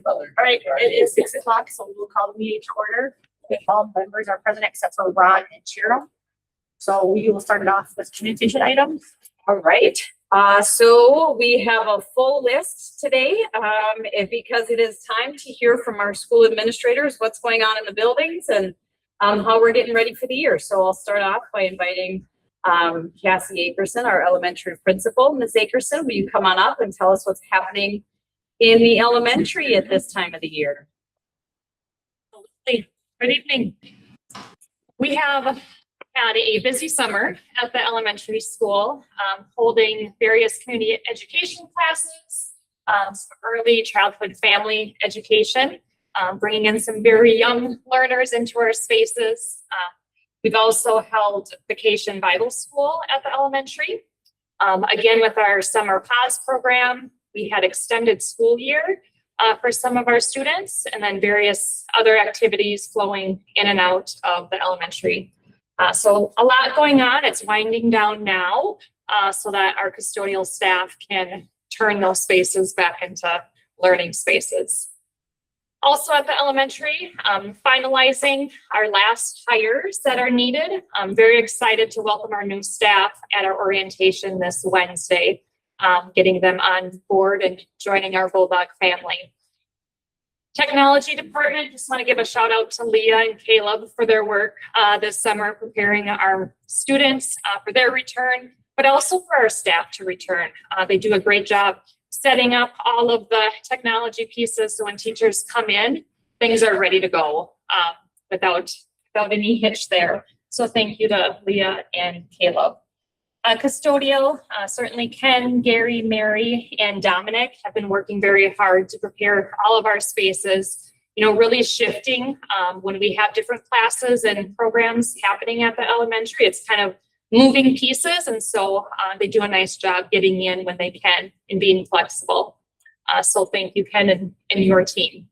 All right, it is 6 o'clock, so we'll call the meeting to order. All members are present except for Ron and Cheryl. So we will start it off with communication items. All right. So we have a full list today because it is time to hear from our school administrators what's going on in the buildings and how we're getting ready for the year. So I'll start off by inviting Cassie Akerson, our elementary principal. Ms. Akerson, will you come on up and tell us what's happening in the elementary at this time of the year? Good evening. We have had a busy summer at the elementary school, holding various community education classes, early childhood family education, bringing in some very young learners into our spaces. We've also held vacation Bible school at the elementary. Again, with our summer pause program, we had extended school year for some of our students, and then various other activities flowing in and out of the elementary. So a lot going on. It's winding down now so that our custodial staff can turn those spaces back into learning spaces. Also at the elementary, finalizing our last hires that are needed. I'm very excited to welcome our new staff at our orientation this Wednesday, getting them on board and joining our Bulldog family. Technology department, just want to give a shout out to Leah and Caleb for their work this summer, preparing our students for their return, but also for our staff to return. They do a great job setting up all of the technology pieces so when teachers come in, things are ready to go without any hitch there. So thank you to Leah and Caleb. Custodial, certainly Ken, Gary, Mary, and Dominic have been working very hard to prepare all of our spaces, really shifting when we have different classes and programs happening at the elementary. It's kind of moving pieces, and so they do a nice job getting in when they can and being flexible. So thank you, Ken, and your team.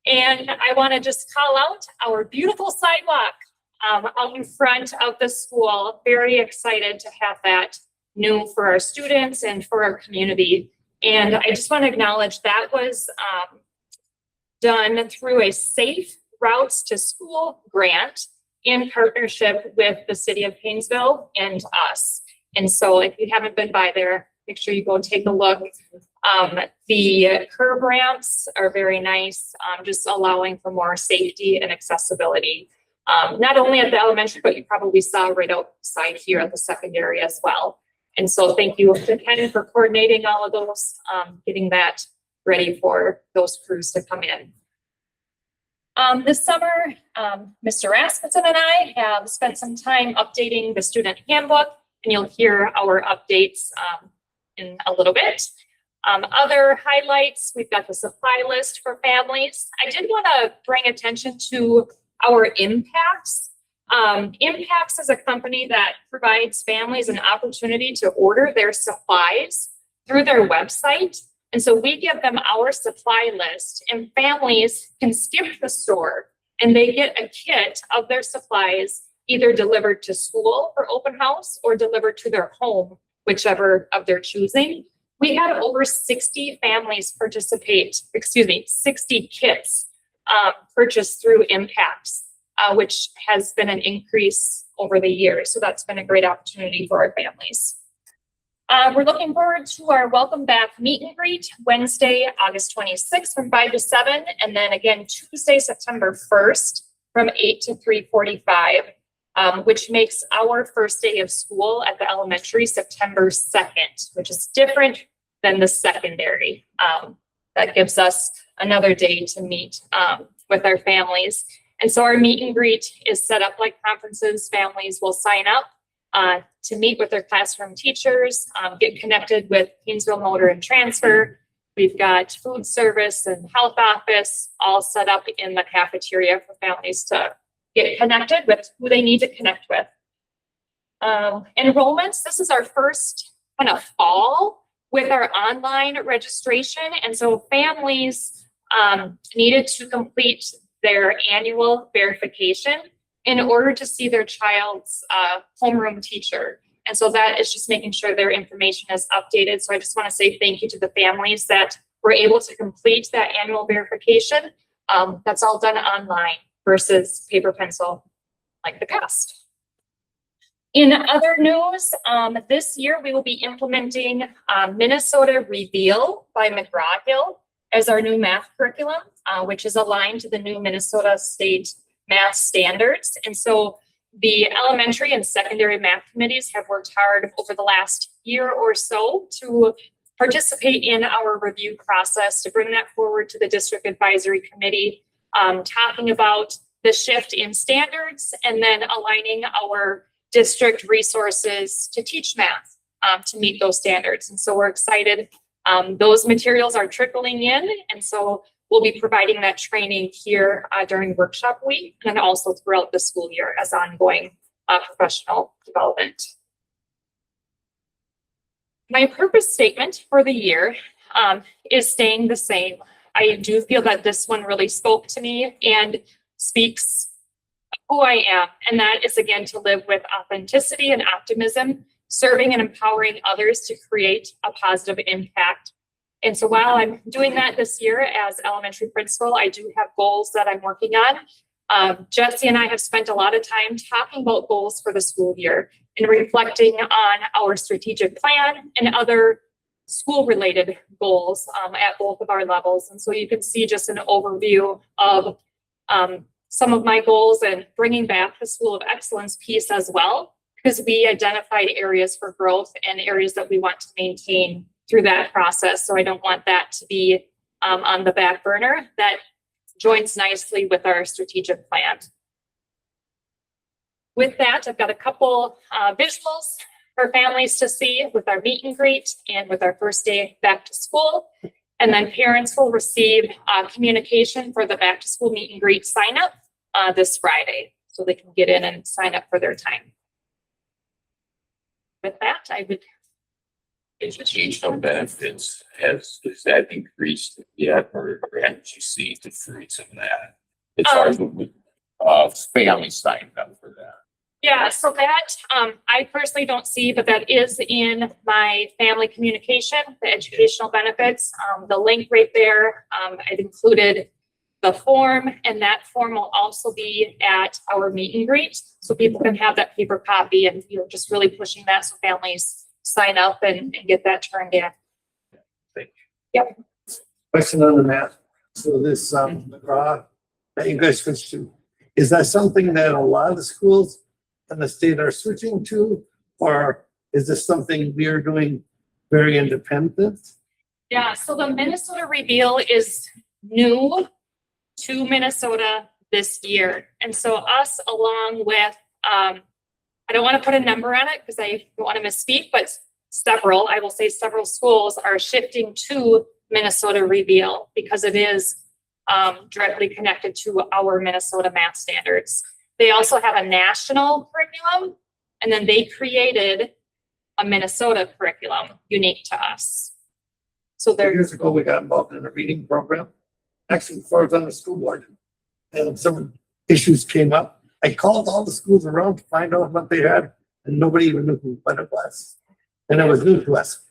And I want to just call out our beautiful sidewalk out in front of the school. Very excited to have that new for our students and for our community. And I just want to acknowledge that was done through a Safe Routes to School grant in partnership with the city of Paynesville and us. And so if you haven't been by there, make sure you go take a look. The curb ramps are very nice, just allowing for more safety and accessibility. Not only at the elementary, but you probably saw right outside here at the secondary as well. And so thank you to Ken for coordinating all of those, getting that ready for those crews to come in. This summer, Mr. Rasmussen and I have spent some time updating the student handbook, and you'll hear our updates in a little bit. Other highlights, we've got the supply list for families. I did want to bring attention to our Impacts. Impacts is a company that provides families an opportunity to order their supplies through their website. And so we give them our supply list, and families can skip the store and they get a kit of their supplies either delivered to school for open house or delivered to their home, whichever of their choosing. We had over 60 families 60 kits purchased through Impacts, which has been an increase over the years. So that's been a great opportunity for our families. We're looking forward to our welcome back meet and greet Wednesday, August 26th from 5 to 7, and then again Tuesday, September 1st from 8 to 3:45, which makes our first day of school at the elementary September 2nd, which is different than the secondary. That gives us another day to meet with our families. And so our meet and greet is set up like conferences. Families will sign up to meet with their classroom teachers, get connected with Paynesville Motor and Transfer. We've got food service and health office all set up in the cafeteria for families to get connected with who they need to connect with. Enrollments, this is our first kind of fall with our online registration. And so families needed to complete their annual verification in order to see their child's homeroom teacher. And so that is just making sure their information is updated. So I just want to say thank you to the families that we're able to complete that annual verification. That's all done online versus paper pencil like the past. In other news, this year we will be implementing Minnesota Reveal by McGraw-Hill as our new math curriculum, which is aligned to the new Minnesota State math standards. And so the elementary and secondary math committees have worked hard over the last year or so to participate in our review process to bring that forward to the district advisory committee, talking about the shift in standards and then aligning our district resources to teach math to meet those standards. And so we're excited. Those materials are trickling in. And so we'll be providing that training here during workshop week and also throughout the school year as ongoing professional development. My purpose statement for the year is staying the same. I do feel that this one really spoke to me and speaks who I am. And that is, again, to live with authenticity and optimism, serving and empowering others to create a positive impact. And so while I'm doing that this year as elementary principal, I do have goals that I'm working on. Jesse and I have spent a lot of time talking about goals for the school year and reflecting on our strategic plan and other school-related goals at both of our levels. And so you can see just an overview of some of my goals and bringing back the School of Excellence piece as well, because we identified areas for growth and areas that we want to maintain through that process. So I don't want that to be on the back burner. That joins nicely with our strategic plan. With that, I've got a couple visuals for families to see with our meet and greet and with our first day back to school. And then parents will receive communication for the back to school meet and greet sign up this Friday, so they can get in and sign up for their time. With that, I would. Educational benefits, has that increased yet, or haven't you seen the fruits of that? It's hard with family signed up for that. Yeah, so that I personally don't see, but that is in my family communication, the educational benefits, the link right there. I've included the form, and that form will also be at our meet and greet, so people can have that paper copy, and just really pushing that so families sign up and get that turned in. Thank you. Yep. Question on the math. So this McGraw that you guys switched to, is that something that a lot of the schools in the state are switching to, or is this something we are doing very independent? Yeah, so the Minnesota Reveal is new to Minnesota this year. And so us, along with, I don't want to put a number on it because I don't want to misspeak, but I will say several schools are shifting to Minnesota Reveal because it is directly connected to our Minnesota math standards. They also have a national curriculum, and then they created a Minnesota curriculum unique to us. So there. Years ago, we got involved in a reading program, actually before I was on the school board, and some issues came up. I called all the schools around to find out what they had, and nobody even knew what it was. And it was new to us.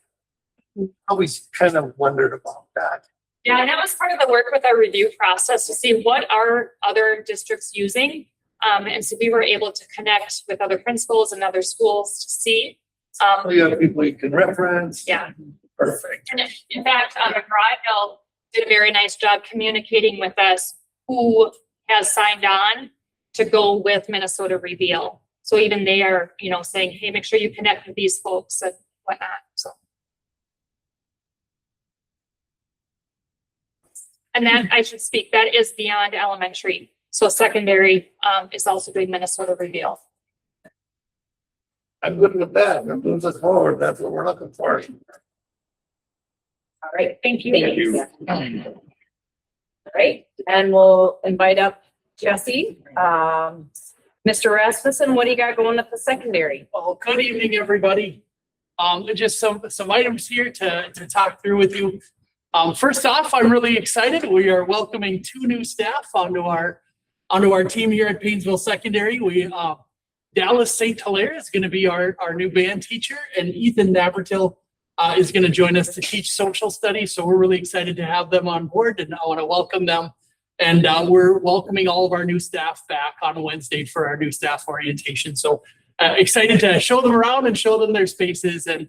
I always kind of wondered about that. Yeah, and that was part of the work with our review process to see what are other districts using. And so we were able to connect with other principals and other schools to see. So you have people you can reference. Yeah. Perfect. And in fact, McGraw-Hill did a very nice job communicating with us who has signed on to go with Minnesota Reveal. So even they are, saying, hey, make sure you connect with these folks and whatnot. So. And that I should speak, that is beyond elementary. So secondary is also doing Minnesota Reveal. I'm good with that. I'm moving us forward. That's what we're looking for. All right, thank you. Thank you. All right, and we'll invite up Jesse. Mr. Rasmussen, what do you got going at the secondary? Well, good evening, everybody. Just some items here to talk through with you. First off, I'm really excited. We are welcoming 2 new staff onto our team here at Paynesville Secondary. Dallas St. Hilaire is going to be our new band teacher, and Ethan Navratil is going to join us to teach social studies. So we're really excited to have them on board, and I want to welcome them. And we're welcoming all of our new staff back on Wednesday for our new staff orientation. So excited to show them around and show them their spaces and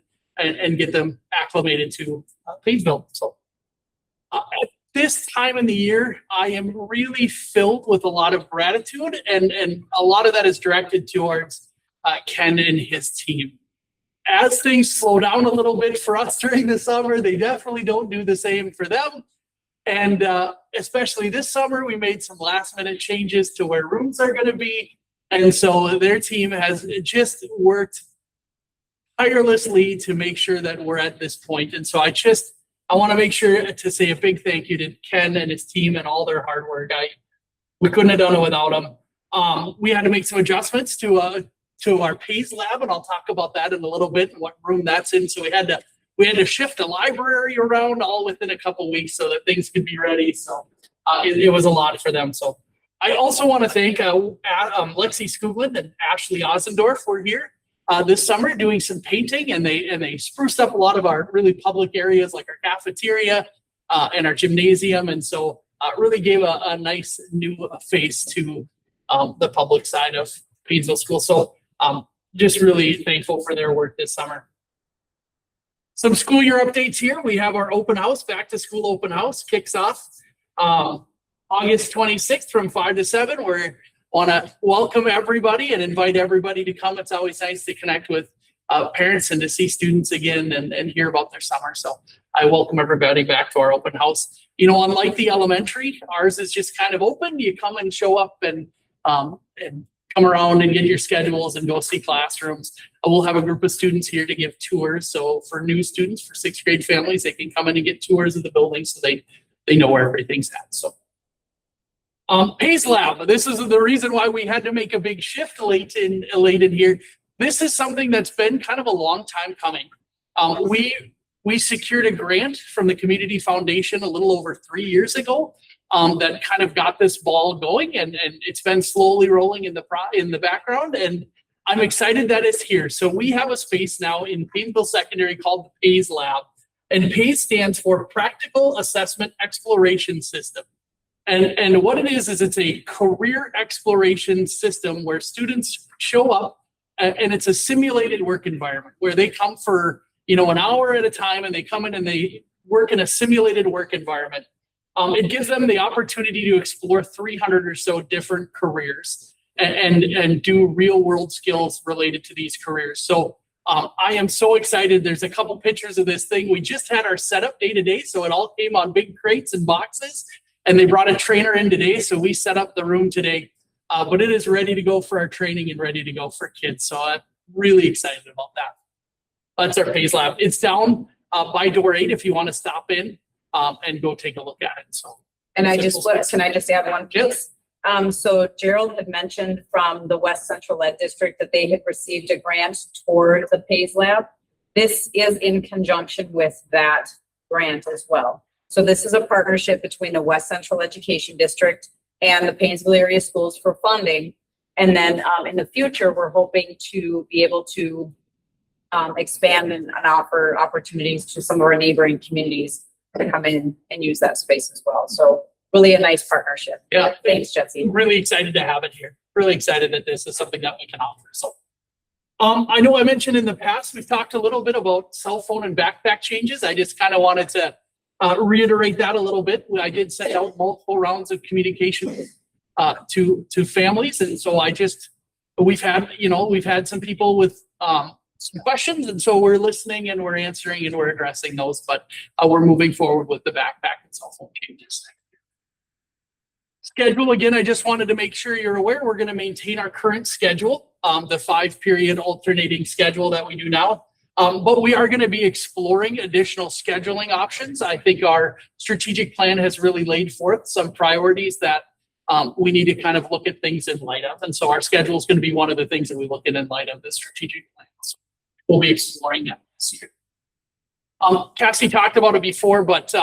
get them acclimated to Paynesville. So at this time in the year, I am really filled with a lot of gratitude, and a lot of that is directed towards Ken and his team. As things slow down a little bit for us during the summer, they definitely don't do the same for them. And especially this summer, we made some last minute changes to where rooms are going to be. And so their team has just worked tirelessly to make sure that we're at this point. And so I want to make sure to say a big thank you to Ken and his team and all their hard work. We couldn't have done it without them. We had to make some adjustments to our PACE lab, and I'll talk about that in a little bit and what room that's in. So we had to shift a library around all within a couple of weeks so that things could be ready. So it was a lot for them. So I also want to thank Lexi Skoglund and Ashley Osendorf were here this summer doing some painting, and they spruced up a lot of our really public areas like our cafeteria and our gymnasium. And so really gave a nice new face to the public side of Paynesville School. So just really thankful for their work this summer. Some school year updates here. We have our open house, back to school open house kicks off August 26th from 5 to 7. We want to welcome everybody and invite everybody to come. It's always nice to connect with parents and to see students again and hear about their summer. So I welcome everybody back to our open house. You know, unlike the elementary, ours is just kind of open. You come and show up and come around and get your schedules and go see classrooms. We'll have a group of students here to give tours. So for new students, for sixth grade families, they can come in and get tours of the building so they know where everything's at. So PACE Lab, this is the reason why we had to make a big shift late in here. This is something that's been kind of a long time coming. We secured a grant from the Community Foundation a little over 3 years ago. That kind of got this ball going, and it's been slowly rolling in the background, and I'm excited that it's here. So we have a space now in Paynesville Secondary called the PACE Lab, and PACE stands for Practical Assessment Exploration System. And what it is it's a career exploration system where students show up, and it's a simulated work environment where they come for an hour at a time, and they come in and they work in a simulated work environment. It gives them the opportunity to explore 300 or so different careers and do real world skills related to these careers. So I am so excited. There's a couple pictures of this thing. We just had our setup day today. So it all came on big crates and boxes, and they brought a trainer in today. So we set up the room today, but it is ready to go for our training and ready to go for kids. So I'm really excited about that. That's our PACE Lab. It's down by door 8 if you want to stop in. And go take a look at it. So, and can I just add one piece? So Gerald had mentioned from the West Central Ed District that they had received a grant toward the PACE Lab. This is in conjunction with that grant as well. So this is a partnership between the West Central Education District and the Paynesville area schools for funding. And then in the future, we're hoping to be able to expand and offer opportunities to some of our neighboring communities to come in and use that space as well. So really a nice partnership. Yeah. Thanks, Jesse. Really excited to have it here. Really excited that this is something that we can offer. So I know I mentioned in the past, we've talked a little bit about cell phone and backpack changes. I just kind of wanted to reiterate that a little bit. I did send out multiple rounds of communication to families. And so we've had some people with some questions, and so we're listening and we're answering and we're addressing those, but we're moving forward with the backpack and cell phone changes. Schedule, again, I just wanted to make sure you're aware we're going to maintain our current schedule, the 5-period alternating schedule that we do now, but we are going to be exploring additional scheduling options. I think our strategic plan has really laid forth some priorities that we need to kind of look at things in light of, and so our schedule is going to be one of the things that we look at in light of the strategic plan. So we'll be exploring that this year. Cassie talked about it before, but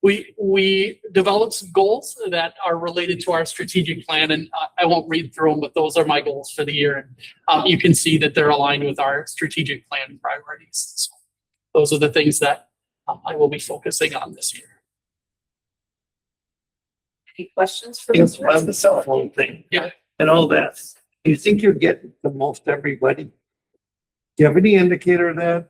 we developed some goals that are related to our strategic plan, and I won't read through them, but those are my goals for the year. And you can see that they're aligned with our strategic plan priorities. So those are the things that I will be focusing on this year. Any questions for It's Mr. on the cell phone thing. Yeah. And all that. Do you think you're getting the most everybody? Do you have any indicator of that?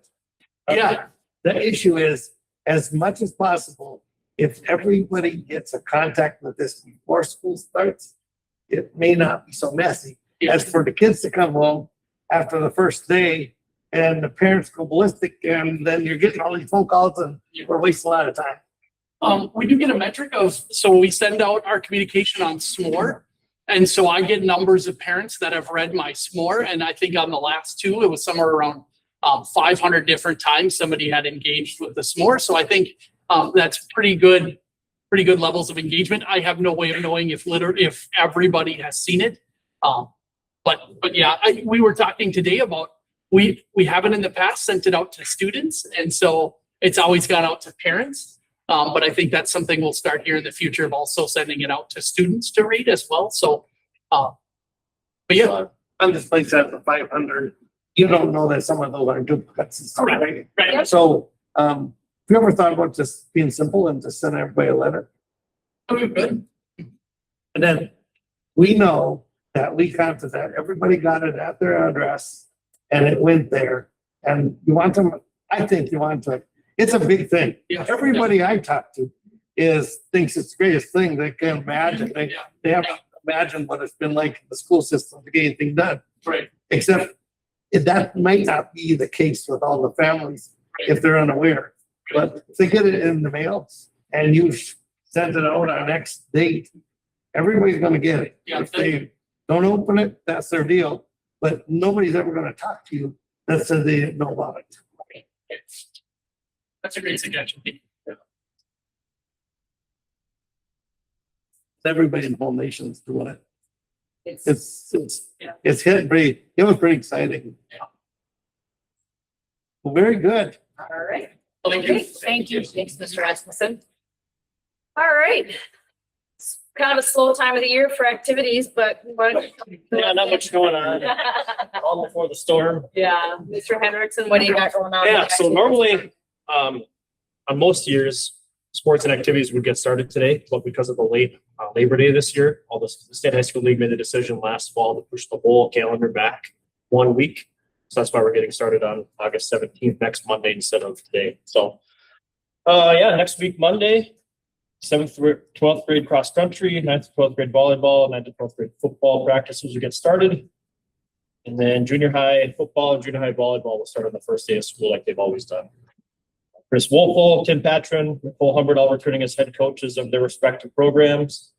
Yeah. The issue is, as much as possible, if everybody gets a contact with this before school starts, it may not be so messy. As for the kids to come home after the first day and the parents go ballistic, and then you're getting all these phone calls and we're wasting a lot of time. We do get a metric of, so we send out our communication on SMORE. And so I get numbers of parents that have read my SMORE. And I think on the last two, it was somewhere around 500 different times somebody had engaged with the SMORE. So I think that's pretty good levels of engagement. I have no way of knowing if everybody has seen it. But yeah, we were talking today about, we haven't in the past sent it out to students. And so it's always gone out to parents. But I think that's something we'll start here in the future of also sending it out to students to read as well. So, but yeah. On this place at the 500, you don't know that some of those are duplicates and stuff, right? Right. So, have you ever thought about just being simple and just send everybody a letter? Okay, good. And then we know that we counted that, everybody got it at their address and it went there. And you want them, I think you want to, it's a big thing. Yeah. Everybody I talk to thinks it's the greatest thing they can imagine. They haven't imagined what it's been like in the school system to get anything done. Right. Except that might not be the case with all the families if they're unaware. But if they get it in the mail and you send it out on X date, everybody's gonna get it. Yeah. If they don't open it, that's their deal. But nobody's ever gonna talk to you that says they didn't know about it. That's a great suggestion. Everybody in the whole nation's doing it. It's, It's hit pretty, it was pretty exciting. Yeah. Well, very good. all right. Thank you. Thank you. Thanks, Mr. Rasmussen. All right. It's kind of a slow time of the year for activities, but. Yeah, not much going on. All before the storm. Yeah, Mr. Hendrickson, what do you got going on? Yeah, so normally, on most years, sports and activities would get started today, but because of the late Labor Day this year, the State High School League made a decision last fall to push the whole calendar back 1 week. So that's why we're getting started on August 17th, next Monday instead of today. So, yeah, next week, Monday, 7th through 12th grade cross country, 9th to 12th grade volleyball, 9th to 12th grade football practices will get started. And then junior high football and junior high volleyball will start on the first day of school like they've always done. Chris Wolfel, Tim Patron, Nicole Humbert all returning as head coaches of their respective programs.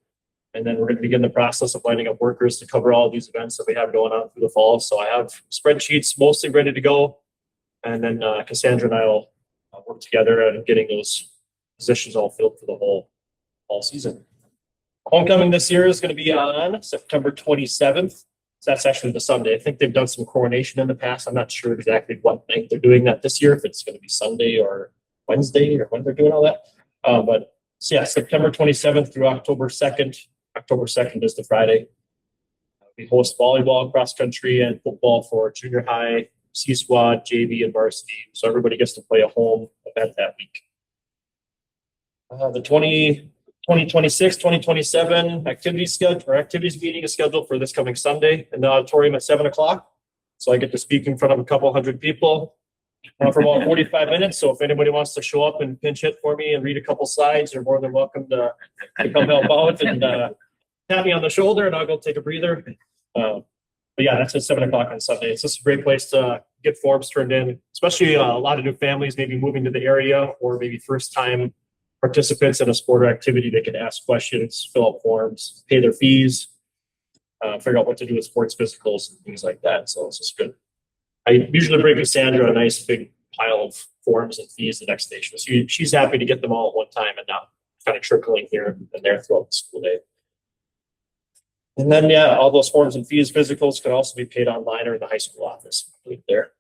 And then we're going to begin the process of lining up workers to cover all of these events that we have going on through the fall. So I have spreadsheets mostly ready to go. And then Cassandra and I will work together on getting those positions all filled for the whole fall season. Homecoming this year is going to be on September 27th. So that's actually the Sunday. I think they've done some coronation in the past. I'm not sure exactly what night they're doing that this year, if it's going to be Sunday or Wednesday or when they're doing all that. But so yeah, September 27th through October 2nd. October 2nd is the Friday. We host volleyball, cross country, and football for junior high, C squad, JV, and varsity. So everybody gets to play a home event that week. The 2026-2027 activities meeting is scheduled for this coming Sunday in the auditorium at 7:00. So I get to speak in front of a couple hundred people for about 45 minutes. So if anybody wants to show up and pinch hit for me and read a couple slides, you're more than welcome to come help out and tap me on the shoulder and I'll go take a breather. But yeah, that's at 7:00 on Sunday. It's just a great place to get forms turned in, especially a lot of new families maybe moving to the area or maybe first time participants in a sport or activity. They can ask questions, fill out forms, pay their fees, figure out what to do with sports physicals and things like that. So it's just good. I usually bring Cassandra a nice big pile of forms and fees the next day. So she's happy to get them all at one time and not kind of trickling here and there throughout the school day. And then, yeah, all those forms and fees, physicals can also be paid online or in the high school office there.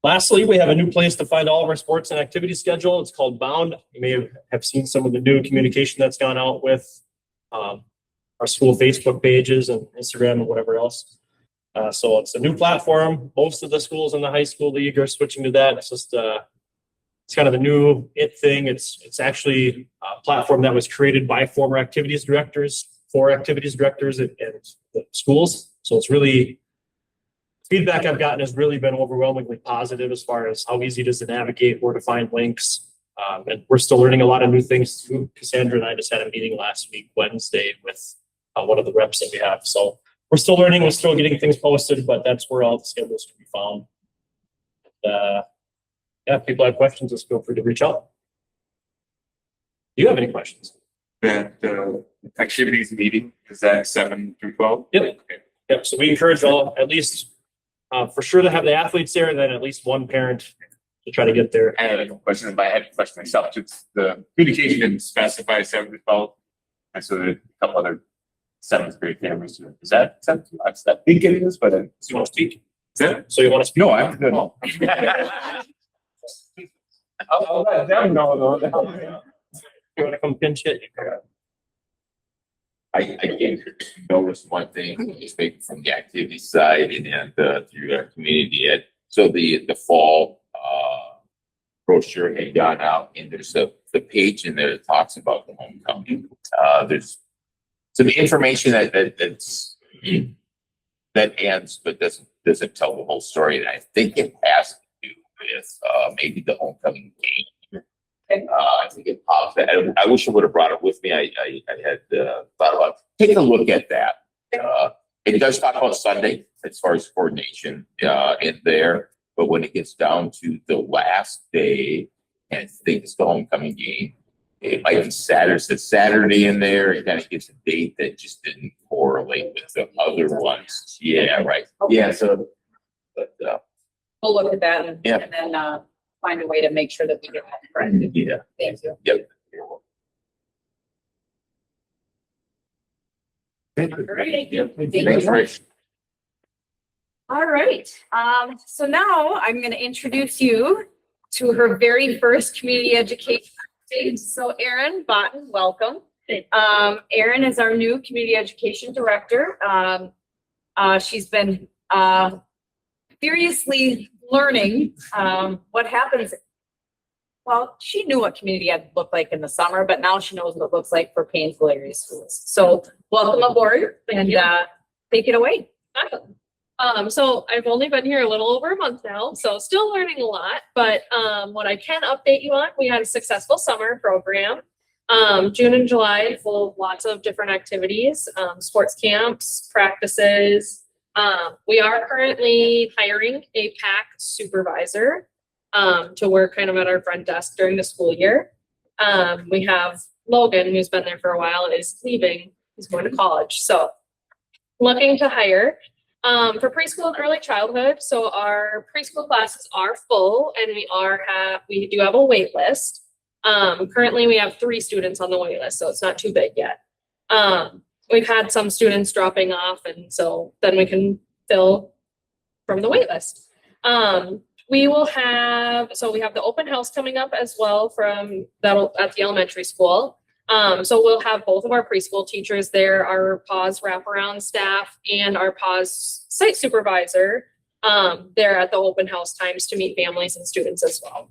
Lastly, we have a new place to find all of our sports and activity schedule. It's called Bound. You may have seen some of the new communication that's gone out with our school Facebook pages and Instagram and whatever else. So it's a new platform. Most of the schools in the high school league are switching to that. It's just it's kind of a new thing. It's actually a platform that was created by former activities directors for activities directors and schools. So it's really, feedback I've gotten has really been overwhelmingly positive as far as how easy it is to navigate, where to find links. And we're still learning a lot of new things too. Cassandra and I just had a meeting last week, Wednesday, with one of the reps that we have. So we're still learning, we're still getting things posted, but that's where all the schedules can be found. Yeah, if people have questions, just feel free to reach out. Do you have any questions? That activities meeting, is that 7 through 12? Yep. Okay. Yep. So we encourage all, at least for sure to have the athletes there, and then at least one parent to try to get there. I had a question, but I had a question myself. Just the communication didn't specify 7 to 12. And so there are a couple other 7th grade families. Is that 7 to 12? I think it is, but So you want to speak? is that? So you want to speak? No, I'm good. I'll let them know though. You want to come pinch it? I can't notice one thing, just maybe from the activity side and through our community ed. So the fall brochure had gone out, and there's the page in there that talks about the homecoming. There's some information that's that ends but doesn't tell the whole story. And I think it has to do with maybe the homecoming game. I think it pops. I wish I would have brought it with me. I had thought about taking a look at that. It does talk about Sunday as far as coordination in there, but when it gets down to the last day, and I think it's the homecoming game, it might be Saturday. It's Saturday in there. It kind of gives a date that just didn't correlate with the other ones. Yeah, right. Yeah, so, but We'll look at that and Yeah. and then find a way to make sure that we get that correct. yeah. Thank you. Yep. Thank you. Thanks, Rich. All right, so now I'm going to introduce you to her very first community education update. So Erin Botten, welcome. Erin is our new community education director. She's been furiously learning what happens. Well, she knew what community ed looked like in the summer, but now she knows what it looks like for Paynesville area schools. So welcome aboard and take it away. So I've only been here a little over a month now, so still learning a lot, but what I can update you on, we had a successful summer program. June and July full of lots of different activities, sports camps, practices. We are currently hiring a PAC supervisor to work kind of at our front desk during the school year. We have Logan, who's been there for a while, is leaving. He's going to college. So looking to hire for preschool and early childhood. So our preschool classes are full, and we do have a wait list. Currently we have 3 students on the wait list, so it's not too big yet. We've had some students dropping off, and so then we can fill from the wait list. We have the open house coming up as well at the elementary school. So we'll have both of our preschool teachers there, our PAWS wraparound staff, and our PAWS site supervisor there at the open house times to meet families and students as well.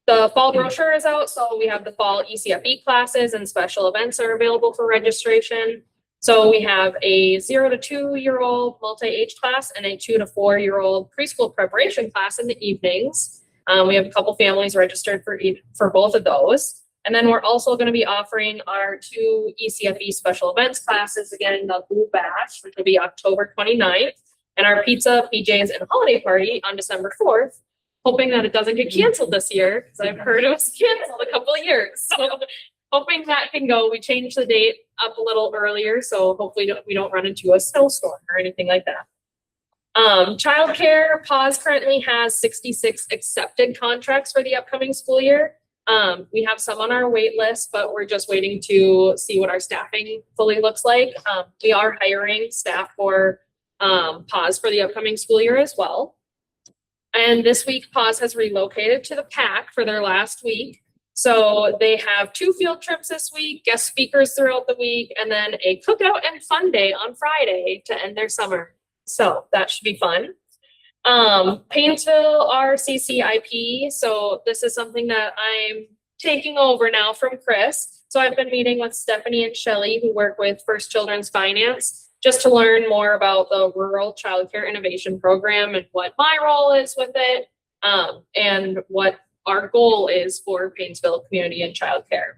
The fall brochure is out, so we have the fall ECFE classes and special events are available for registration. So we have a 0 to 2-year-old multi-age class and a 2 to 4-year-old preschool preparation class in the evenings. We have a couple families registered for both of those. And then we're also going to be offering our 2 ECFE special events classes again, the Blue Bash, which will be October 29th, and our pizza, PJs, and holiday party on December 4th. Hoping that it doesn't get canceled this year, because I've heard it was canceled a couple of years. So hoping that can go. We changed the date up a little earlier, so hopefully we don't run into a snowstorm or anything like that. Childcare, PAWS currently has 66 accepted contracts for the upcoming school year. We have some on our wait list, but we're just waiting to see what our staffing fully looks like. We are hiring staff for PAWS for the upcoming school year as well. And this week, PAWS has relocated to the PAC for their last week. So they have 2 field trips this week, guest speakers throughout the week, and then a cookout and fun day on Friday to end their summer. So that should be fun. Paynesville RCCIP. So this is something that I'm taking over now from Chris. So I've been meeting with Stephanie and Shelley, who work with First Children's Finance, just to learn more about the Rural Childcare Innovation Program and what my role is with it, and what our goal is for Paynesville community and childcare.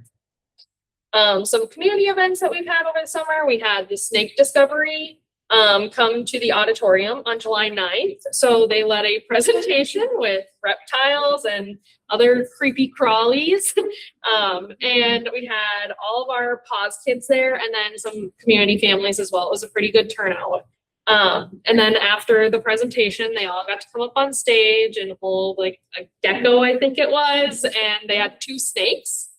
Some community events that we've had over the summer. We had the snake discovery come to the auditorium on July 9th. So they led a presentation with reptiles and other creepy crawlies. And we had all of our pause kids there and then some community families as well. It was a pretty good turnout. And then after the presentation, they all got to come up on stage and hold like a gecko, I think it was, and they had 2 snakes.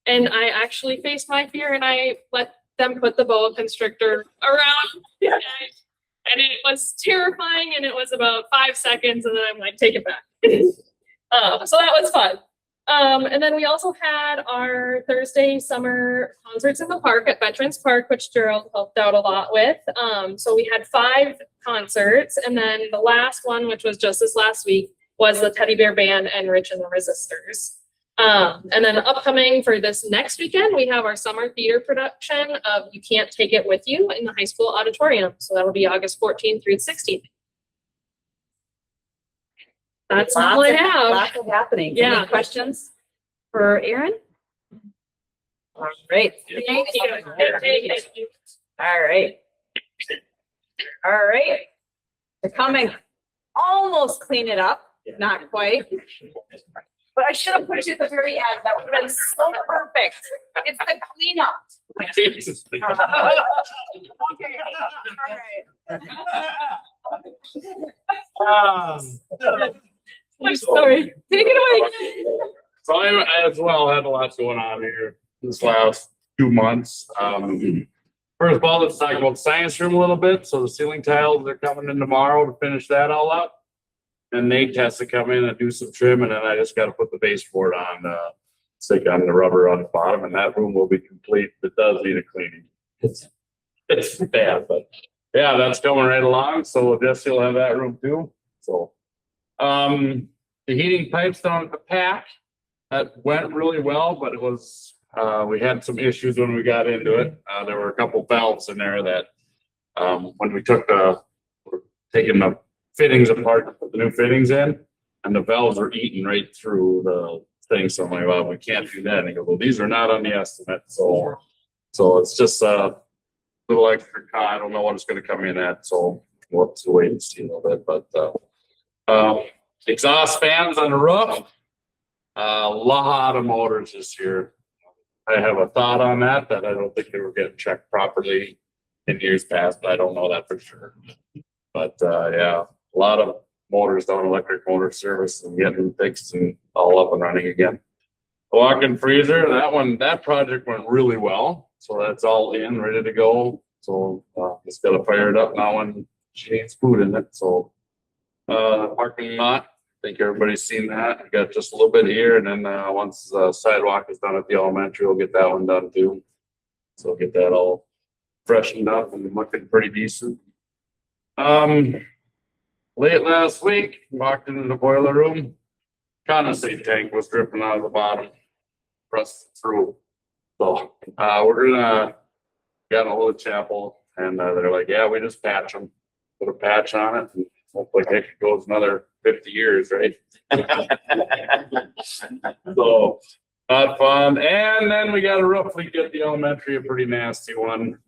And I actually faced my fear and I let them put the boa constrictor around. And it was terrifying, and it was about 5 seconds, and then I'm like, take it back. So that was fun. And then we also had our Thursday summer concerts in the park at Veterans Park, which Gerald helped out a lot with. So we had 5 concerts, and then the last one, which was just this last week, was the Teddy Bear Band and Rich and the Resistors. And then upcoming for this next weekend, we have our summer theater production of You Can't Take It With You in the high school auditorium. So that'll be August 14th through 16th. That's all I have. Lots of happening. Yeah. Any questions for Aaron? All right. Thank you. All right. All right. They're coming. Almost clean it up. Not quite. But I should have put you at the very end. That would have been so perfect. It's the cleanup. Okay. All right. I'm sorry. Take it away. So I as well had a lot going on here this last 2 months. First of all, let's talk about the science room a little bit. So the ceiling tiles are coming in tomorrow to finish that all up. And Nate has to come in and do some trim, and then I just got to put the baseboard on, stick on the rubber on the bottom, and that room will be complete. It does need a cleaning. It's bad, but yeah, that's coming right along. So Jesse will have that room too. So, the heating pipes down at the pack, that went really well, but it was, we had some issues when we got into it. There were a couple valves in there that, when we took taking the fittings apart to put the new fittings in, and the valves were eating right through the thing. So I'm like, well, we can't do that. And he goes, well, these are not on the estimate. So it's just a little extra cost. I don't know what it's going to come in at. So we'll have to wait and see a little bit. But exhaust fans on the roof, a lot of motors this year. I have a thought on that I don't think they were getting checked properly in years past, but I don't know that for sure. But yeah. A lot of motors down electric motor service and getting fixed and all up and running again. Walk-in freezer, that project went really well. So that's all in, ready to go. So just gotta fire it up now and she needs food in it. So parking lot, I think everybody's seen that. We got just a little bit here, and then once the sidewalk is done at the elementary, we'll get that one done too. So get that all freshened up and looking pretty decent. Late last week, walked into the boiler room, condensate tank was dripping out of the bottom, pressed through. So we're gonna get a hold of Chapel, and they're like, yeah, we just patch them, put a patch on it, and hopefully it goes another 50 years, right? So not fun. And then we got to roughly get the elementary, a pretty nasty one.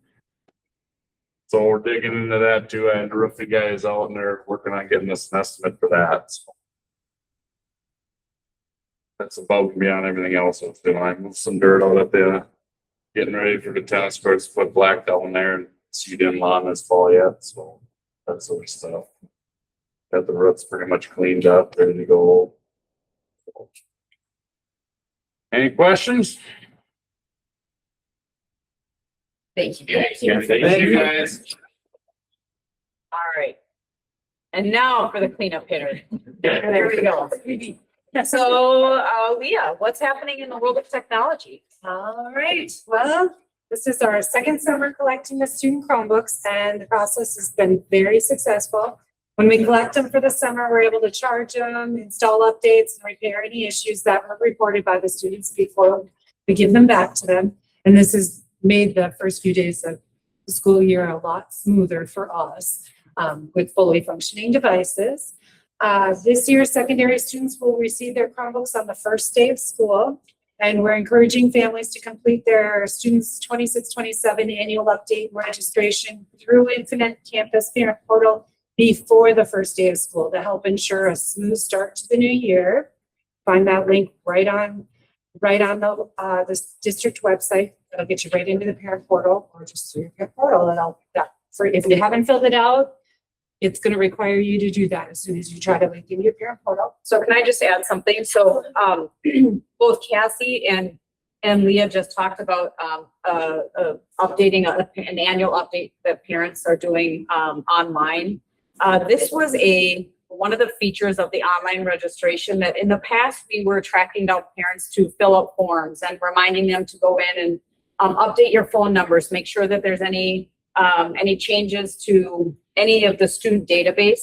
So we're digging into that too. I had the roofing guys out and they're working on getting us an estimate for that. So that's above and beyond everything else. So I moved some dirt out at the, getting ready for the tennis courts, put black down there and seed in lawn this fall yet. So that sort of stuff. Got the roofs pretty much cleaned up, ready to go. Any questions? Thank you. Thank you guys. All right. And now for the cleanup hitter. There we go. So, Leah, what's happening in the world of technology? All right, well, this is our second summer collecting the student Chromebooks, and the process has been very successful. When we collect them for the summer, we're able to charge them, install updates, and repair any issues that were reported by the students before we give them back to them. And this has made the first few days of the school year a lot smoother for us with fully functioning devices. This year, secondary students will receive their Chromebooks on the first day of school. And we're encouraging families to complete their students 26-27 annual update registration through Infinite Campus Parent Portal before the first day of school to help ensure a smooth start to the new year. Find that link right on the district website. It'll get you right into the parent portal or just through your parent portal. And if you haven't filled it out, it's going to require you to do that as soon as you try to link into your parent portal. So can I just add something? So both Cassie and Leah just talked about updating an annual update that parents are doing online. This was one of the features of the online registration that in the past we were tracking down parents to fill out forms and reminding them to go in and update your phone numbers, make sure that there's any changes to any of the student database.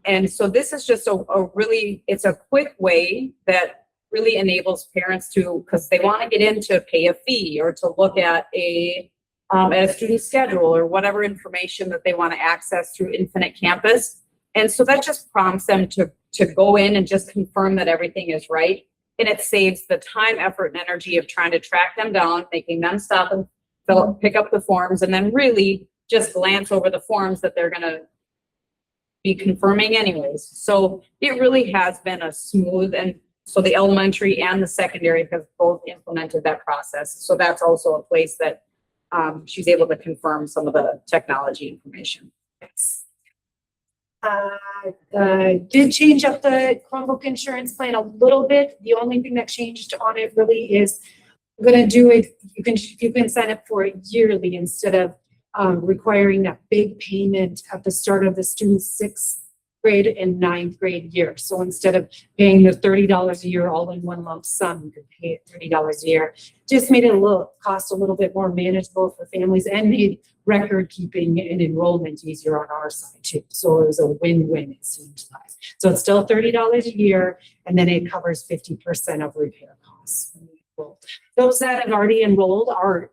And so this is just it's a quick way that really enables parents to, because they want to get in to pay a fee or to look at a student schedule or whatever information that they want to access through Infinite Campus. And so that just prompts them to go in and just confirm that everything is right. And it saves the time, effort, and energy of trying to track them down, making them stop and pick up the forms, and then really just glance over the forms that they're going to be confirming anyways. So it really has been a smooth, and so the elementary and the secondary have both implemented that process. So that's also a place that she's able to confirm some of the technology information. Did change up the Chromebook insurance plan a little bit. The only thing that changed on it really is I'm going to do it. You can sign up for it yearly instead of requiring that big payment at the start of the student's 6th grade and 9th grade year. So instead of paying the $30 a year all in one lump sum, you could pay it $30 a year. Just made it cost a little bit more manageable for families and made record keeping and enrollment easier on our side too. So it was a win-win, it seems like. So it's still $30 a year, and then it covers 50% of repair costs. Those that have already enrolled are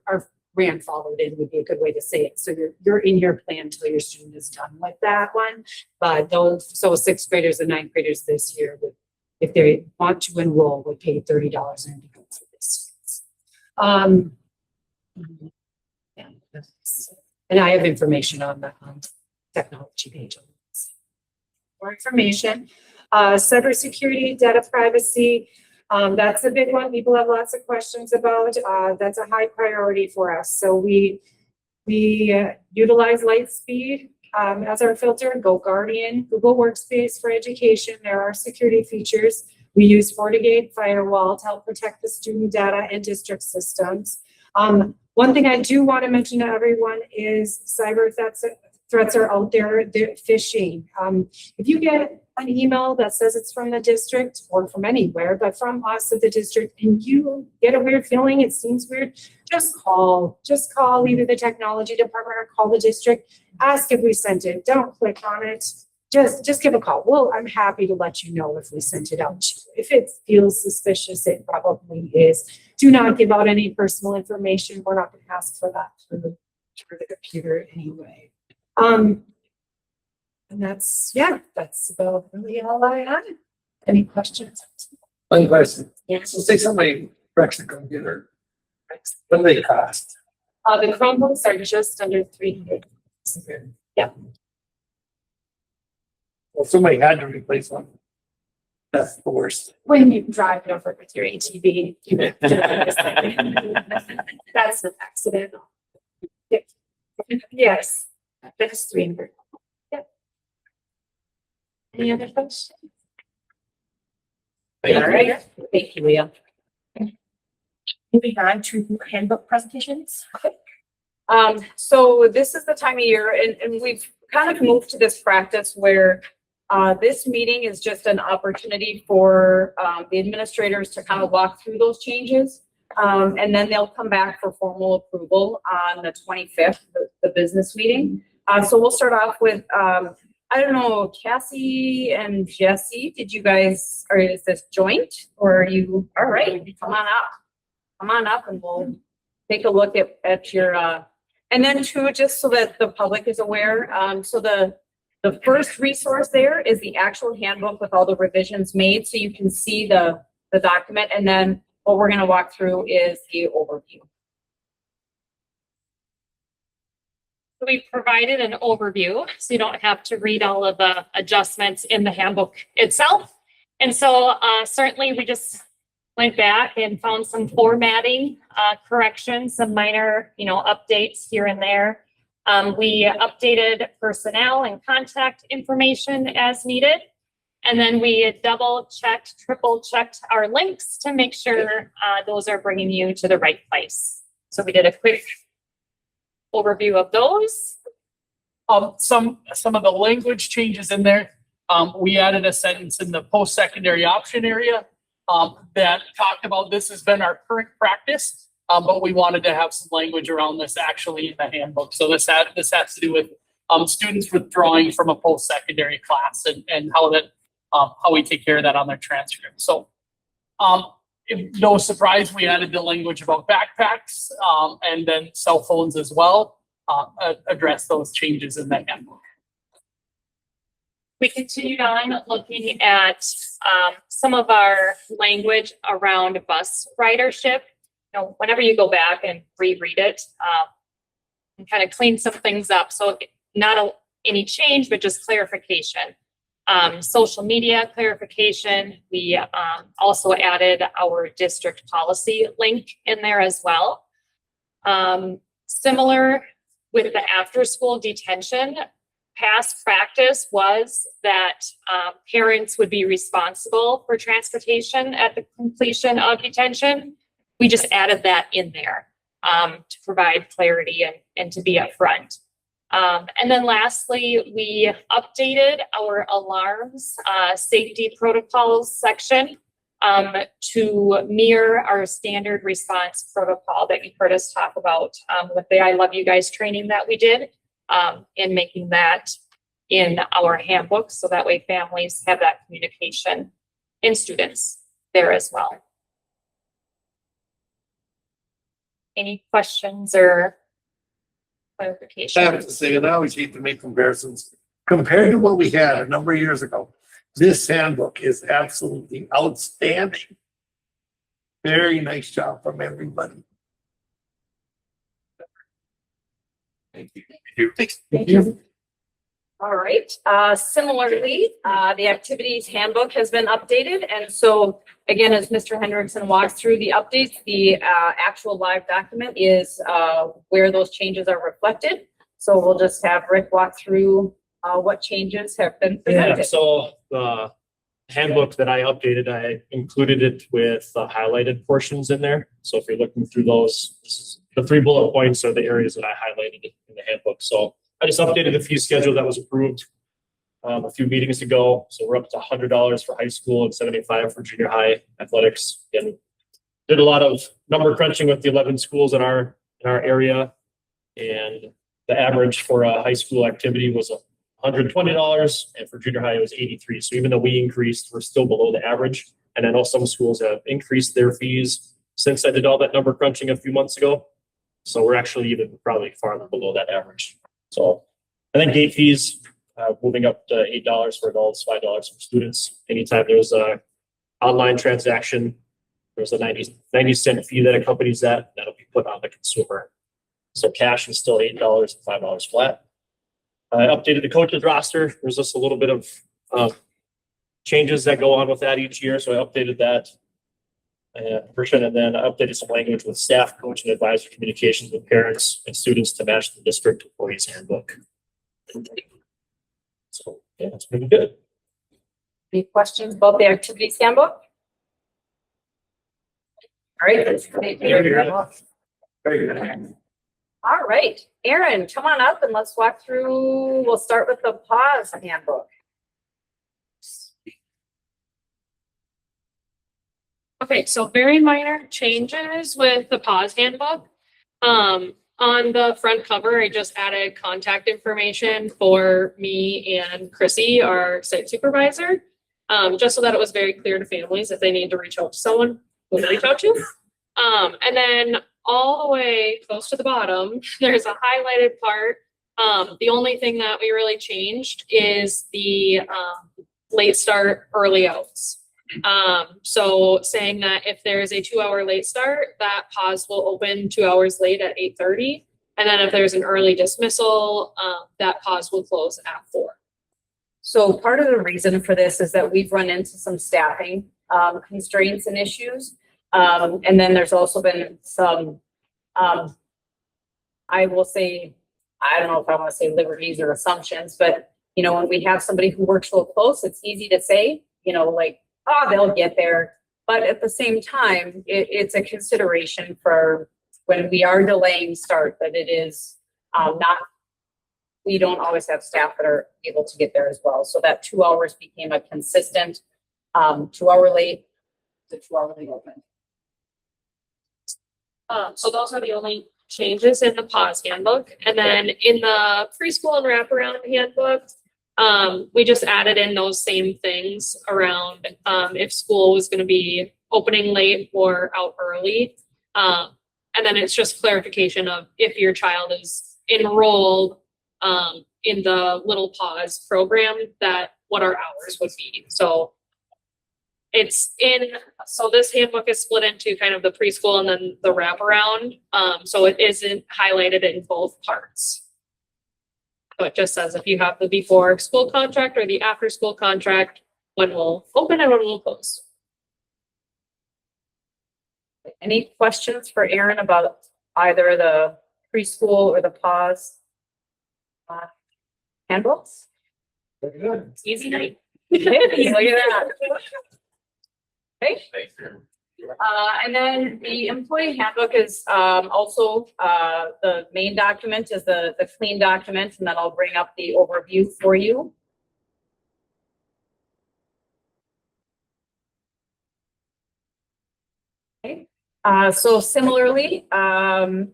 grandfathered in would be a good way to say it. So you're in your plan until your student is done with that one. But those 6th graders and 9th graders this year would, if they want to enroll, would pay $30 and go for this. And I have information on the technology page. More information. Cybersecurity, data privacy. That's a big one. People have lots of questions about. That's a high priority for us. So we utilize Lightspeed as our filter, GoGuardian, Google Workspace for education. There are security features. We use FortiGate Firewall to help protect the student data and district systems. One thing I do want to mention to everyone is cyber threats are out there. They're phishing. If you get an email that says it's from the district or from anywhere, but from us at the district, and you get a weird feeling, it seems weird, just call either the technology department or call the district. Ask if we sent it. Don't click on it. Just give a call. Well, I'm happy to let you know if we sent it out to you. If it feels suspicious, it probably is. Do not give out any personal information. We're not going to ask for that through the computer anyway. And that's about really all I had. Any questions? One question. Yes. So say somebody wrecks a computer. What do they cost? The Chromebooks are just under $300. Yeah. Well, somebody had to replace one. That's the worst. When you drive it over with your ATV, that's an accident. Yes, that's $300. Yeah. Any other questions? All right. Thank you, Leah. Moving on to handbook presentations. So this is the time of year, and we've kind of moved to this practice where This meeting is just an opportunity for, the administrators to kind of walk through those changes. And then they'll come back for formal approval on the 25th, the business meeting. So we'll start off with, I don't know, Cassie and Jesse, did you guys, or is this joint or are you, all right, come on up. Come on up and we'll take a look at your, and then too, just so that the public is aware, so the first resource there is the actual handbook with all the revisions made, so you can see the document, and then what we're gonna walk through is the overview. We provided an overview, so you don't have to read all of the adjustments in the handbook itself. And so certainly we just went back and found some formatting corrections, some minor, updates here and there. We updated personnel and contact information as needed. And then we double checked, triple checked our links to make sure those are bringing you to the right place. So we did a quick overview of those. Some of the language changes in there. We added a sentence in the post-secondary option area that talked about this has been our current practice, but we wanted to have some language around this actually in the handbook. So this has to do with students withdrawing from a post-secondary class and how we take care of that on their transcript. So no surprise, we added the language about backpacks and then cell phones as well. Address those changes in the handbook. We continued on looking at some of our language around bus ridership. Whenever you go back and reread it, and kind of clean some things up. So not any change, but just clarification. Social media clarification. We also added our district policy link in there as well. Similar with the after-school detention, past practice was that parents would be responsible for transportation at the completion of detention. We just added that in there to provide clarity and to be upfront. And then lastly, we updated our alarms safety protocols section to mirror our standard response protocol that you've heard us talk about with the I Love You Guys training that we did, in making that in our handbook. So that way families have that communication and students there as well. Any questions or clarification? I have to say, and I always hate to make comparisons, compared to what we had a number of years ago, this handbook is absolutely outstanding. Very nice job from everybody. Thank you. Thank you. All right. Similarly, the activities handbook has been updated. And so again, as Mr. Hendrickson walks through the updates, the actual live document is where those changes are reflected. So we'll just have Rick walk through what changes have been Yeah, presented. so the handbook that I updated, I included it with the highlighted portions in there. So if you're looking through those, the 3 bullet points are the areas that I highlighted in the handbook. So I just updated the fee schedule that was approved a few meetings ago. So we're up to $100 for high school and $75 for junior high athletics. And did a lot of number crunching with the 11 schools in our area. And the average for a high school activity was $120, and for junior high it was $83. So even though we increased, we're still below the average. And I know some schools have increased their fees since I did all that number crunching a few months ago. So we're actually even probably farther below that average. So, and then gate fees moving up to $8 for adults, $5 for students. Anytime there's a online transaction, there's a 90-cent fee that accompanies that. That'll be put on the consumer. So cash is still $8 and $5 flat. I updated the coaches roster. There's just a little bit of changes that go on with that each year. So I updated that version, and then I updated some language with staff, coach, and advisor communications with parents and students to match the district employees handbook. So yeah, it's pretty good. Any questions about the activities handbook? All right. Very good. All right, Aaron, come on up and let's walk through. We'll start with the pause handbook. Okay, so very minor changes with the pause handbook. On the front cover, I just added contact information for me and Chrissy, our site supervisor. Just so that it was very clear to families if they need to reach out to someone, who to reach out to. And then all the way close to the bottom, there's a highlighted part. The only thing that we really changed is the late start, early outs. So saying that if there's a 2-hour late start, that pause will open 2 hours late at 8:30. And then if there's an early dismissal, that pause will close at 4. So part of the reason for this is that we've run into some staffing constraints and issues. And then there's also been some, I will say, I don't know if I want to say liberties or assumptions, but you know, when we have somebody who works real close, it's easy to say, you know, like, oh, they'll get there. But at the same time, it's a consideration for when we are delaying start that it is not, we don't always have staff that are able to get there as well. So that 2 hours became a consistent 2 hour late to 2 hour late open. So those are the only changes in the pause handbook. And then in the preschool and wraparound handbook, we just added in those same things around if school was going to be opening late or out early. And then it's just clarification of if your child is enrolled in the little pause program, that what our hours would be. So so this handbook is split into kind of the preschool and then the wraparound. So it isn't highlighted in both parts. So it just says if you have the before school contract or the after school contract, when we'll open and when we'll close. Any questions for Erin about either the preschool or the pause handbooks? Very good. It's easy night. Look at that. Okay. Thank you. And then the employee handbook is also the main document is the clean document, and then I'll bring up the overview for you. Okay. So similarly, the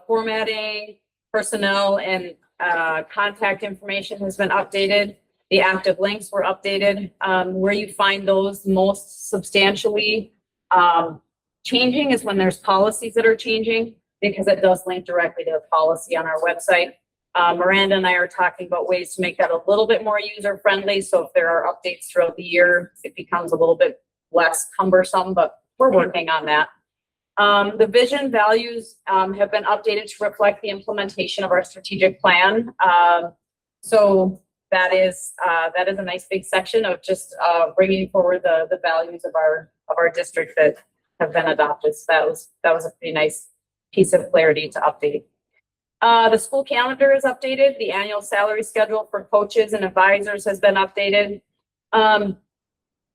formatting, personnel, and contact information has been updated. The active links were updated. Where you find those most substantially changing is when there's policies that are changing, because it does link directly to the policy on our website. Miranda and I are talking about ways to make that a little bit more user-friendly. So if there are updates throughout the year, it becomes a little bit less cumbersome, but we're working on that. The vision values have been updated to reflect the implementation of our strategic plan. So that is a nice big section of just bringing forward the values of our district that have been adopted. So that was a pretty nice piece of clarity to update. The school calendar is updated. The annual salary schedule for coaches and advisors has been updated.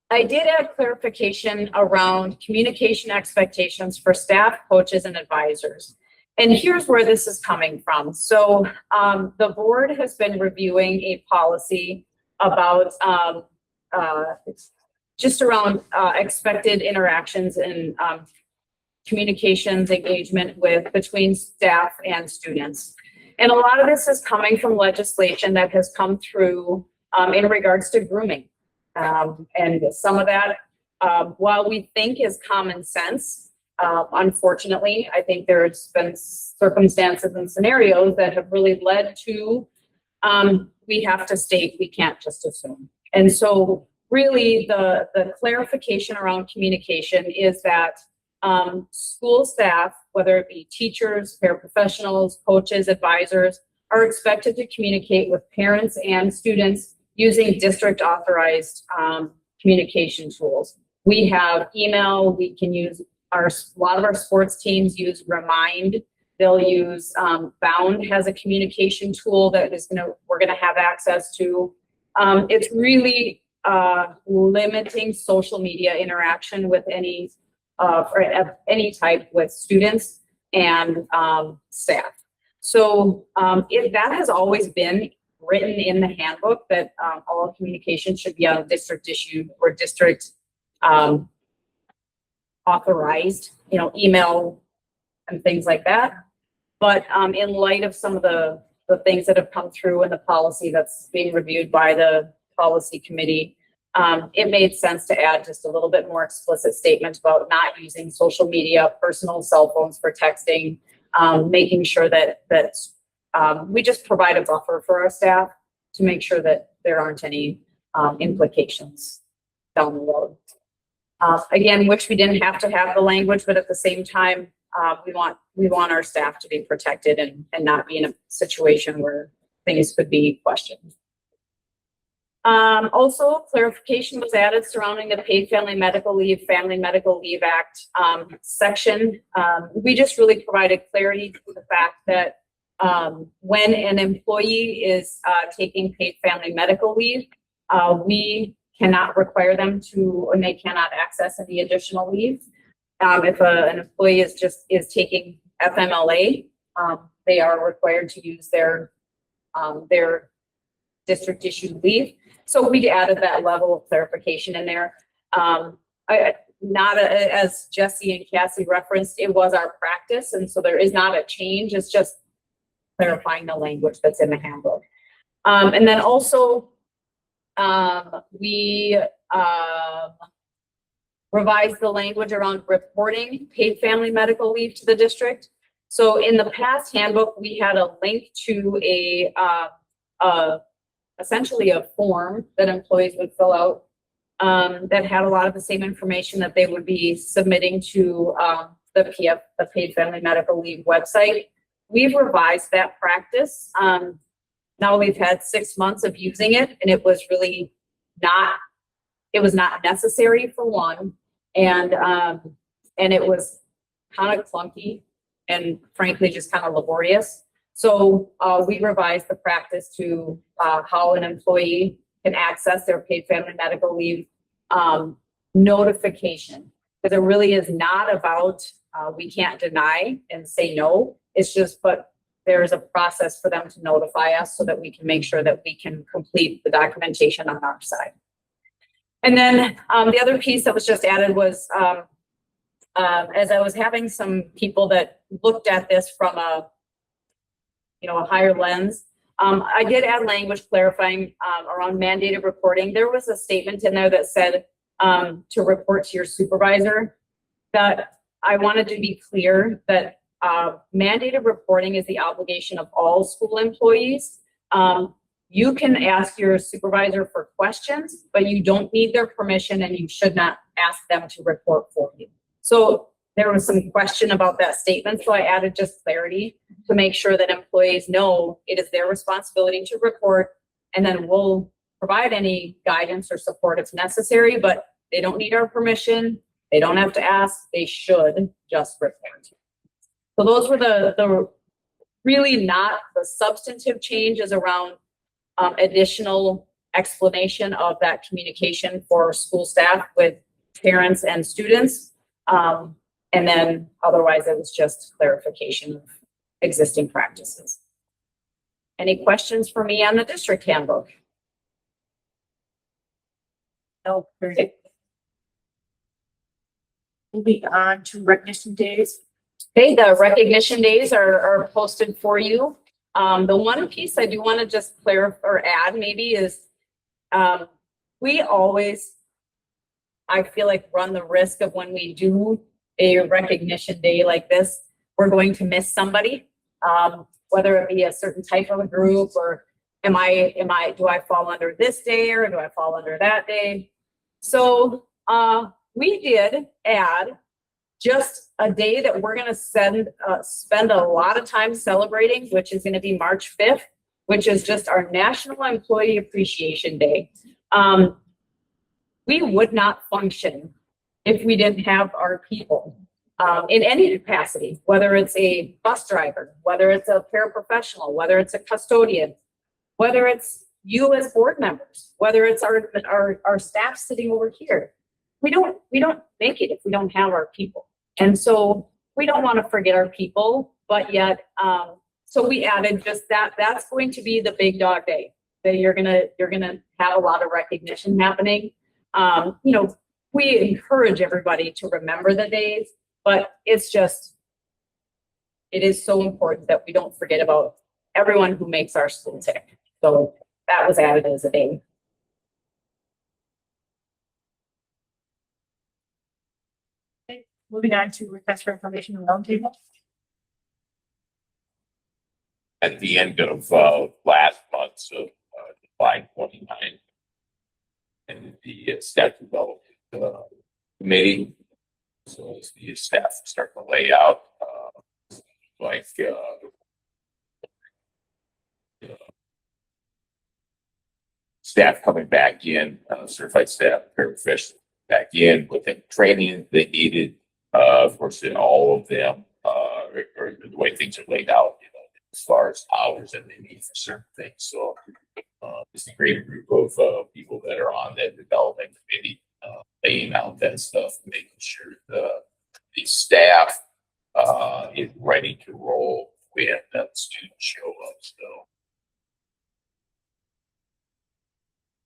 I did add clarification around communication expectations for staff, coaches, and advisors. And here's where this is coming from. So the board has been reviewing a policy about just around expected interactions and communications engagement between staff and students. And a lot of this is coming from legislation that has come through in regards to grooming. And some of that, while we think is common sense, unfortunately, I think there's been circumstances and scenarios that have really led to we have to state, we can't just assume. And so really the clarification around communication is that school staff, whether it be teachers, paraprofessionals, coaches, advisors, are expected to communicate with parents and students using district authorized communication tools. We have email, we can use a lot of our sports teams use Remind. They'll use Bound has a communication tool that we're gonna have access to. It's really limiting social media interaction with any type with students and staff. So that has always been written in the handbook that all communication should be on district issued or district authorized, email and things like that. But in light of some of the things that have come through in the policy that's being reviewed by the policy committee, it made sense to add just a little bit more explicit statement about not using social media, personal cell phones for texting, making sure that we just provide a buffer for our staff to make sure that there aren't any implications down the road. Again, which we didn't have to have the language, but at the same time, we want our staff to be protected and not be in a situation where things could be questioned. Also, clarification was added surrounding the Paid Family Medical Leave Act section. We just really provided clarity to the fact that when an employee is taking paid family medical leave, we cannot require them to, and they cannot access any additional leave. If an employee is taking FMLA, they are required to use their district issued leave. So we added that level of clarification in there. As Jesse and Cassie referenced, it was our practice, and so there is not a change. It's just clarifying the language that's in the handbook. And then also, we revised the language around reporting paid family medical leave to the district. So in the past handbook, we had a link to essentially a form that employees would fill out that had a lot of the same information that they would be submitting to the Paid Family Medical Leave website. We've revised that practice. Now we've had 6 months of using it, and it was really not necessary for one, and it was kind of clunky and frankly just kind of laborious. So we revised the practice to how an employee can access their paid family medical leave notification. Because it really is not about we can't deny and say no. It's just, but there is a process for them to notify us so that we can make sure that we can complete the documentation on our side. And then the other piece that was just added was as I was having some people that looked at this from a higher lens, I did add language clarifying around mandated reporting. There was a statement in there that said to report to your supervisor. That I wanted to be clear that mandated reporting is the obligation of all school employees. You can ask your supervisor for questions, but you don't need their permission, and you should not ask them to report for you. So there was some question about that statement, so I added just clarity to make sure that employees know it is their responsibility to report, and then we'll provide any guidance or support if necessary, but they don't need our permission. They don't have to ask. They should just report. So those were the really not the substantive changes around additional explanation of that communication for school staff with parents and students. And then otherwise it was just clarification of existing practices. Any questions for me on the district handbook? No, very moving on to recognition days. Okay, the recognition days are posted for you. The one piece I do want to just clarify or add maybe is we always, I feel like, run the risk of when we do a recognition day like this, we're going to miss somebody, whether it be a certain type of a group or do I fall under this day or do I fall under that day? So we did add just a day that we're going to spend a lot of time celebrating, which is going to be March 5th, which is just our National Employee Appreciation Day. We would not function if we didn't have our people in any capacity, whether it's a bus driver, whether it's a paraprofessional, whether it's a custodian, whether it's you as board members, whether it's our staff sitting over here. We don't make it if we don't have our people. And so we don't want to forget our people, but yet, so we added just that's going to be the big dog day that you're gonna have a lot of recognition happening. we encourage everybody to remember the days, but it's just, it is so important that we don't forget about everyone who makes our school tick. So that was added as a day. Moving on to request for information roundtable. At the end of last month, so July 29. And the staff development committee. So as the staff start to lay out staff coming back in, certified staff, paraprofessionals back in with the training they needed. Of course, in all of them, or the way things are laid out, you know, as far as hours that they need for certain things. So it's a great group of people that are on that development committee, laying out that stuff, making sure the staff is ready to roll when the students show up. So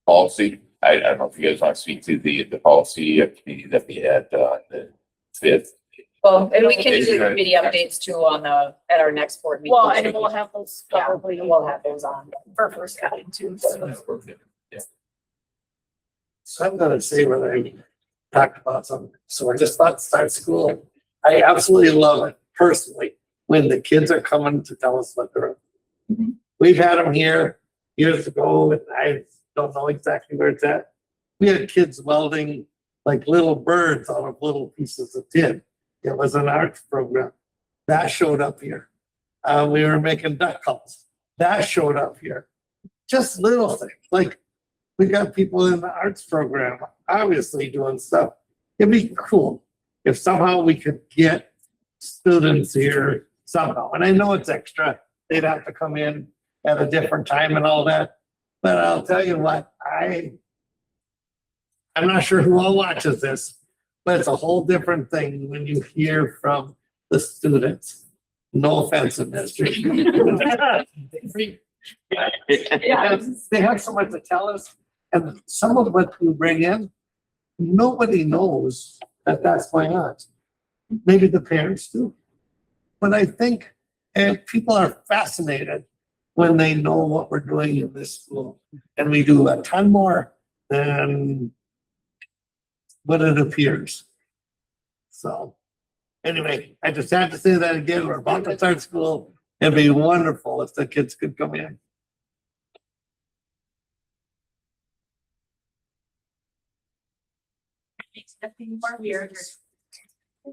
policy, I don't know if you guys want to speak to the policy committee that we had the 5th. Well, and we can do committee updates too on at our next board meeting. Well, and we'll have those Yeah, probably we'll have those on. for first cutting too. So. So I'm gonna say what I talked about something. So I just thought to start school. I absolutely love it personally when the kids are coming to tell us what they're up to. Mhm. We've had them here years ago, and I don't know exactly where it's at. We had kids welding like little birds out of little pieces of tin. It was an arts program. That showed up here. We were making duck calls. That showed up here. Just little things. Like we got people in the arts program, obviously doing stuff. It'd be cool if somehow we could get students here somehow. And I know it's extra. They'd have to come in at a different time and all that. But I'll tell you what, I'm not sure who all watches this, but it's a whole different thing when you hear from the students. No offense, administration. Yeah, they have so much to tell us, and some of what we bring in, nobody knows that that's going on. Maybe the parents do, but I think people are fascinated when they know what we're doing in this school, and we do a ton more than what it appears. So anyway, I just had to say that again. We're about to start school. It'd be wonderful if the kids could come in. Nothing more. We are adjourned.